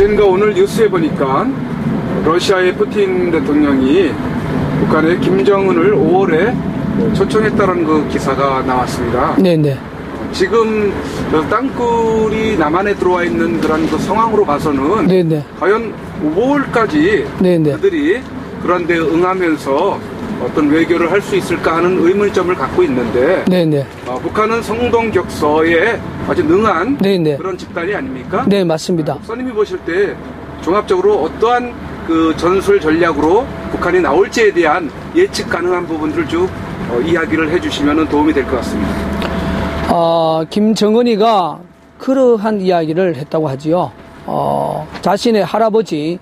어젠가 오늘 뉴스에 보니까 러시아의 푸틴 대통령이 북한의 김정은을 5월에 초청했다는 그 기사가 나왔습니다. 네네. 지금 땅굴이 남한에 들어와 있는 그런 그 상황으로 봐서는 네네. 과연 5월까지 네네. 그들이 그런 데 응하면서 어떤 외교를 할 수 있을까 하는 의문점을 갖고 있는데 네네. 북한은 성동격서에 아주 능한 네네. 그런 집단이 아닙니까? 네, 맞습니다. 목사님이 보실 때 종합적으로 어떠한 그 전술 전략으로 북한이 나올지에 대한 예측 가능한 부분들을 쭉 이야기를 해주시면 도움이 될 것 같습니다. 김정은이가 그러한 이야기를 했다고 하지요. 자신의 할아버지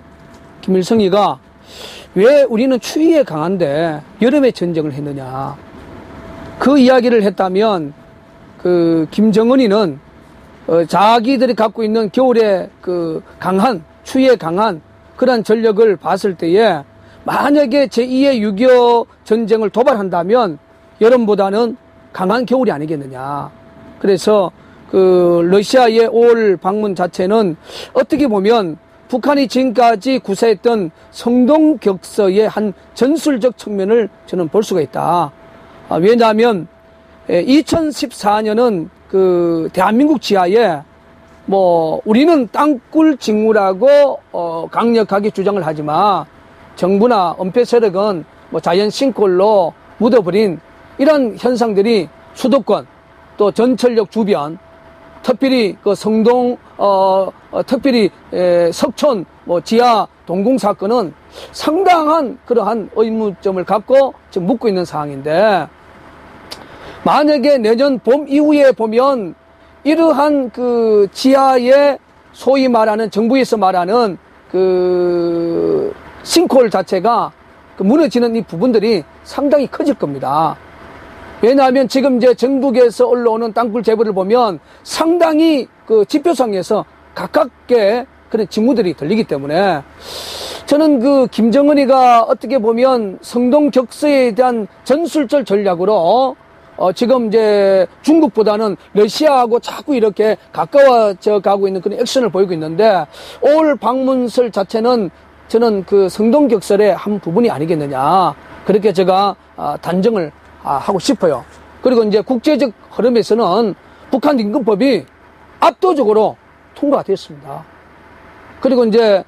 김일성이가 왜 우리는 추위에 강한데 여름에 전쟁을 했느냐. 그 이야기를 했다면 그 김정은이는 자기들이 갖고 있는 겨울에 그 강한 추위에 강한 그런 전력을 봤을 때에 만약에 제2의 6.25 전쟁을 도발한다면 여름보다는 강한 겨울이 아니겠느냐. 그래서 그 러시아의 5월 방문 자체는 어떻게 보면 북한이 지금까지 구사했던 성동격서의 한 전술적 측면을 저는 볼 수가 있다. 왜냐하면 2014년은 그 대한민국 지하에 뭐 우리는 땅굴 징후라고 강력하게 주장을 하지만 정부나 은폐 세력은 뭐 자연 싱크홀로 묻어버린 이런 현상들이 수도권 또 전철역 주변 특별히 그 성동 특별히 석촌 뭐 지하 동궁 사건은 상당한 그러한 의문점을 갖고 지금 묻고 있는 상황인데 만약에 내년 봄 이후에 보면 이러한 그 지하에 소위 말하는 정부에서 말하는 그 싱크홀 자체가 그 무너지는 이 부분들이 상당히 커질 겁니다. 왜냐하면 지금 이제 전국에서 올라오는 땅굴 제보를 보면 상당히 그 지표상에서 가깝게 그런 징후들이 들리기 때문에 저는 그 김정은이가 어떻게 보면 성동격서에 대한 전술적 전략으로 지금 이제 중국보다는 러시아하고 자꾸 이렇게 가까워져 가고 있는 그런 액션을 보이고 있는데 5월 방문설 자체는 저는 그 성동격설의 한 부분이 아니겠느냐. 그렇게 제가 단정을 하고 싶어요. 그리고 이제 국제적 흐름에서는 북한 임금법이 압도적으로 통과가 됐습니다. 그리고 이제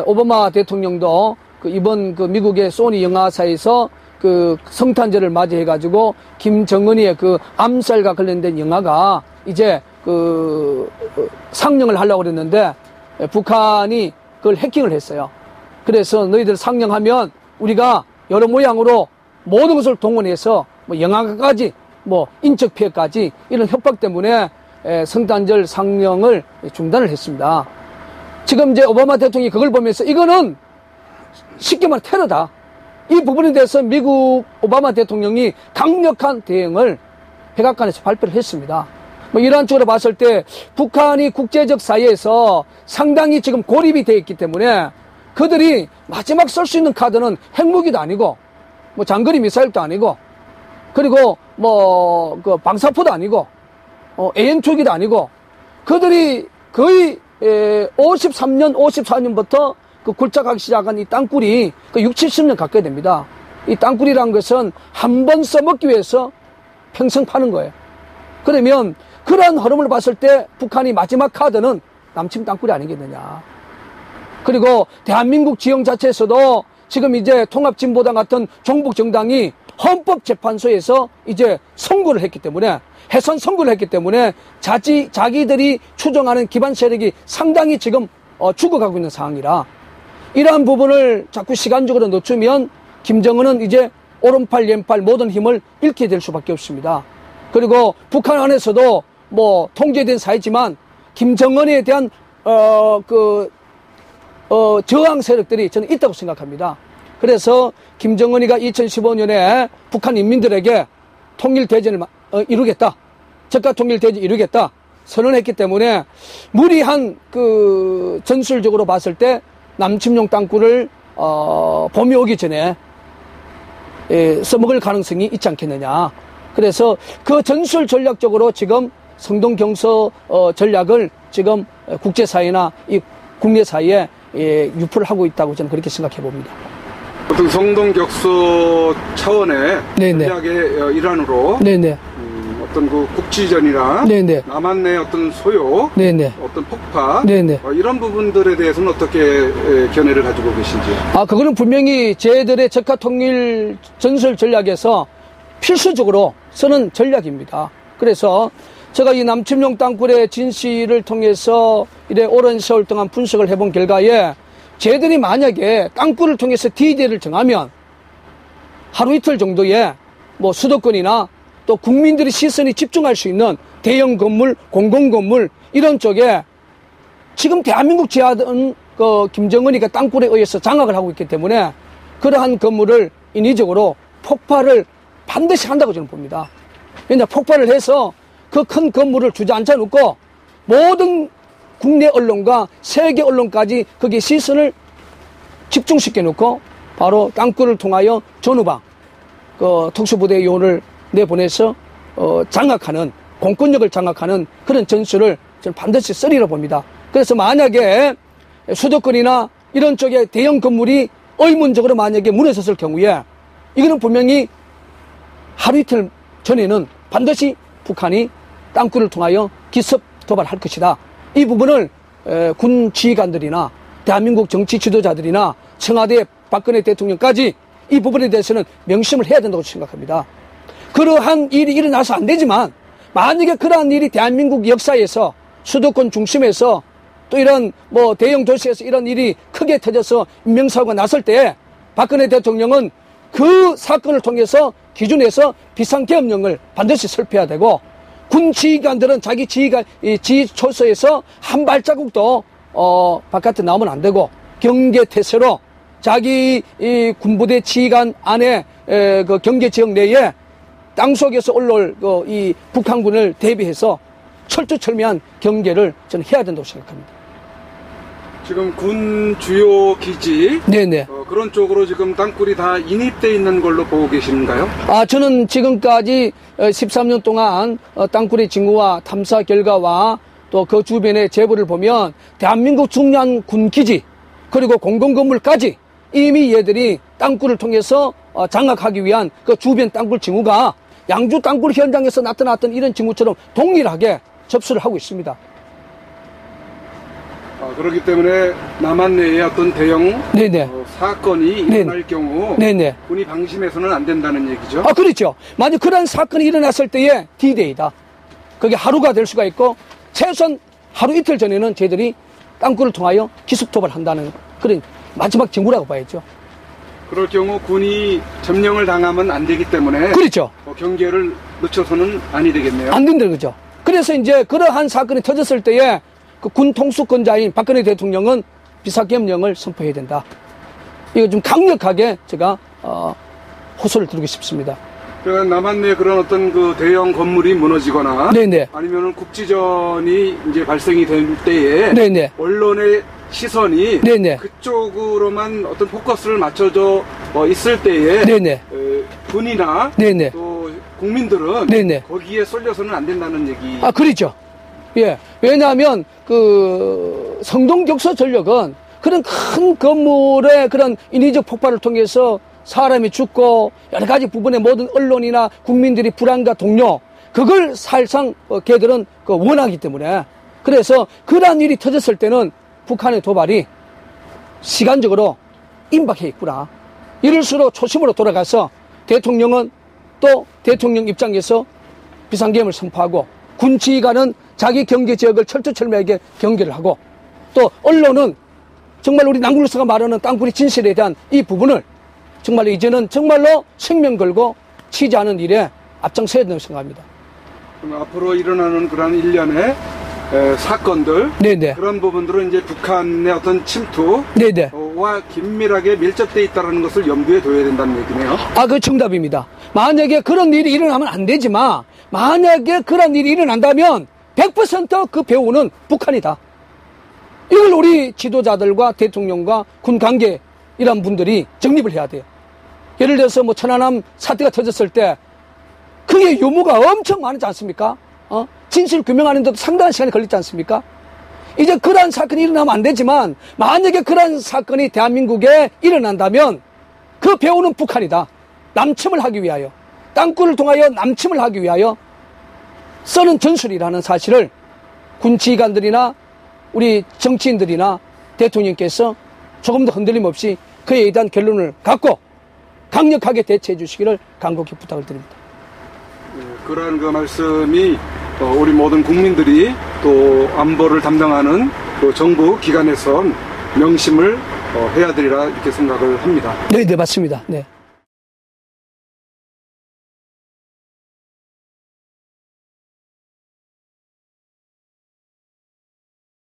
오바마 대통령도 그 이번 그 미국의 소니 영화사에서 그 성탄절을 맞이해가지고 김정은이의 그 암살과 관련된 영화가 이제 그 상영을 하려고 그랬는데 북한이 그걸 해킹을 했어요. 그래서 너희들 상영하면 우리가 여러 모양으로 모든 것을 동원해서 뭐 영화까지 뭐 인적 피해까지 이런 협박 때문에 성탄절 상영을 중단을 했습니다. 지금 이제 오바마 대통령이 그걸 보면서 이거는 쉽게 말해 테러다. 이 부분에 대해서 미국 오바마 대통령이 강력한 대응을 백악관에서 발표를 했습니다. 뭐 이러한 쪽으로 봤을 때 북한이 국제적 사회에서 상당히 지금 고립이 되어 있기 때문에 그들이 마지막 쓸 수 있는 카드는 핵무기도 아니고 뭐 장거리 미사일도 아니고 그리고 뭐 그 방사포도 아니고 AN 초기도 아니고 그들이 거의 53년 54년부터 그 굴착하기 시작한 이 땅굴이 그 60, 70년 가까이 됩니다. 이 땅굴이라는 것은 한 번 써먹기 위해서 평생 파는 거예요. 그러면 그러한 흐름을 봤을 때 북한이 마지막 카드는 남침 땅굴이 아니겠느냐. 그리고 대한민국 지형 자체에서도 지금 이제 통합진보당 같은 종북정당이 헌법재판소에서 이제 선고를 했기 때문에 해산 선고를 했기 때문에 자기들이 추정하는 기반 세력이 상당히 지금 죽어가고 있는 상황이라 이러한 부분을 자꾸 시간적으로 늦추면 김정은은 이제 오른팔 왼팔 모든 힘을 잃게 될 수밖에 없습니다. 그리고 북한 안에서도 뭐 통제된 사회지만 김정은에 대한 저항 세력들이 저는 있다고 생각합니다. 그래서 김정은이가 2015년에 북한 인민들에게 통일대전을 이루겠다. 적가 통일대전 이루겠다. 선언했기 때문에 무리한 그 전술적으로 봤을 때 남침용 땅굴을 봄이 오기 전에 써먹을 가능성이 있지 않겠느냐. 그래서 그 전술 전략적으로 지금 성동경서 전략을 지금 국제사회나 이 국내사에 유포를 하고 있다고 저는 그렇게 생각해 봅니다. 어떤 성동격서 차원의 네네. 전략의 일환으로 네네. 어떤 그 국지전이나 네네. 남한 내 어떤 소요, 네네. 어떤 폭파 네네. 이런 부분들에 대해서는 어떻게 견해를 가지고 계신지요? 그거는 분명히 저희들의 적화 통일 전술 전략에서 필수적으로 쓰는 전략입니다. 그래서 제가 이 남침용 땅굴의 진실을 통해서 이래 오랜 세월 동안 분석을 해본 결과에 저희들이 만약에 땅굴을 통해서 D-Day를 정하면 하루 이틀 정도에 뭐 수도권이나 또 국민들의 시선이 집중할 수 있는 대형 건물, 공공건물 이런 쪽에 지금 대한민국 지하는 김정은이가 땅굴에 의해서 장악을 하고 있기 때문에 그러한 건물을 인위적으로 폭발을 반드시 한다고 저는 봅니다. 그러니까 폭발을 해서 그 큰 건물을 주저앉혀 놓고 모든 국내 언론과 세계 언론까지 거기에 시선을 집중시켜 놓고 바로 땅굴을 통하여 전후방 특수부대 요원을 내보내서 장악하는 공권력을 장악하는 그런 전술을 저는 반드시 쓰리라 봅니다. 그래서 만약에 수도권이나 이런 쪽에 대형 건물이 의문적으로 만약에 무너졌을 경우에 이거는 분명히 하루 이틀 전에는 반드시 북한이 땅굴을 통하여 기습 도발할 것이다. 이 부분을 군 지휘관들이나 대한민국 정치 지도자들이나 청와대 박근혜 대통령까지 이 부분에 대해서는 명심을 해야 된다고 생각합니다. 그러한 일이 일어나서 안 되지만 만약에 그러한 일이 대한민국 역사에서 수도권 중심에서 또 이런 뭐 대형 도시에서 이런 일이 크게 터져서 인명사고가 났을 때 박근혜 대통령은 그 사건을 통해서 기준에서 비상계엄령을 반드시 설치해야 되고 군 지휘관들은 자기 지휘초소에서 한 발자국도 바깥에 나오면 안 되고 경계태세로 자기 이 군부대 지휘관 안에 그 경계지역 내에 땅속에서 올라올 이 북한군을 대비해서 철두철미한 경계를 저는 해야 된다고 생각합니다. 지금 군 주요 기지 네네. 그런 쪽으로 지금 땅굴이 다 인입되어 있는 걸로 보고 계신가요? 저는 지금까지 13년 동안 땅굴의 징후와 탐사 결과와 또 그 주변의 제보를 보면 대한민국 중요한 군기지 그리고 공공건물까지 이미 얘들이 땅굴을 통해서 장악하기 위한 그 주변 땅굴 징후가 양주 땅굴 현장에서 나타났던 이런 징후처럼 동일하게 접수를 하고 있습니다. 그렇기 때문에 남한 내에 어떤 대형 네네. 사건이 일어날 경우 네네. 군이 방심해서는 안 된다는 얘기죠. 그렇죠. 만약 그런 사건이 일어났을 때에 D-Day다. 그게 하루가 될 수가 있고 최소한 하루 이틀 전에는 저희들이 땅굴을 통하여 기습 도발한다는 그런 마지막 징후라고 봐야죠. 그럴 경우 군이 점령을 당하면 안 되기 때문에 그렇죠. 경계를 늦춰서는 아니 되겠네요. 안 된다는 거죠. 그래서 이제 그러한 사건이 터졌을 때에 그 군 통수권자인 박근혜 대통령은 비상계엄령을 선포해야 된다. 이거 좀 강력하게 제가 호소를 드리고 싶습니다. 그러니까 남한 내 그런 어떤 그 대형 건물이 무너지거나 네네. 아니면은 국지전이 이제 발생이 될 때에 네네. 언론의 시선이 네네. 그쪽으로만 어떤 포커스를 맞춰져 있을 때에 네네. 군이나 네네. 또 국민들은 네네. 거기에 쏠려서는 안 된다는 얘기. 그렇죠. 예. 왜냐하면 그 성동격서 전력은 그런 큰 건물의 그런 인위적 폭발을 통해서 사람이 죽고 여러 가지 부분의 모든 언론이나 국민들이 불안과 동요 그걸 사실상 걔들은 원하기 때문에 그래서 그러한 일이 터졌을 때는 북한의 도발이 시간적으로 임박해 있구나. 이럴수록 초심으로 돌아가서 대통령은 또 대통령 입장에서 비상계엄을 선포하고 군 지휘관은 자기 경계 지역을 철두철미하게 경계를 하고 또 언론은 정말 우리 남굴서가 말하는 땅굴의 진실에 대한 이 부분을 정말 이제는 정말로 생명 걸고 취재하는 일에 앞장서야 된다고 생각합니다. 그럼 앞으로 일어나는 그런 일련의 사건들 네네. 그런 부분들은 이제 북한의 어떤 침투와 네네. 긴밀하게 밀접되어 있다는 것을 염두에 둬야 된다는 얘기네요. 그 정답입니다. 만약에 그런 일이 일어나면 안 되지만 만약에 그런 일이 일어난다면 100% 그 배후는 북한이다. 이걸 우리 지도자들과 대통령과 군 관계 이런 분들이 정립을 해야 돼요. 예를 들어서 뭐 천안함 사태가 터졌을 때 그게 유무가 엄청 많지 않습니까? 진실 규명하는 데도 상당한 시간이 걸리지 않습니까? 이제 그러한 사건이 일어나면 안 되지만 만약에 그러한 사건이 대한민국에 일어난다면 그 배후는 북한이다. 남침을 하기 위하여, 땅굴을 통하여 남침을 하기 위하여 쓰는 전술이라는 사실을 군 지휘관들이나 우리 정치인들이나 대통령께서 조금 더 흔들림 없이 그에 대한 결론을 갖고 강력하게 대처해 주시기를 간곡히 부탁을 드립니다. 그러한 그 말씀이 우리 모든 국민들이 또 안보를 담당하는 그 정부 기관에선 명심을 해야 되리라 이렇게 생각을 합니다. 네, 네, 맞습니다. 네.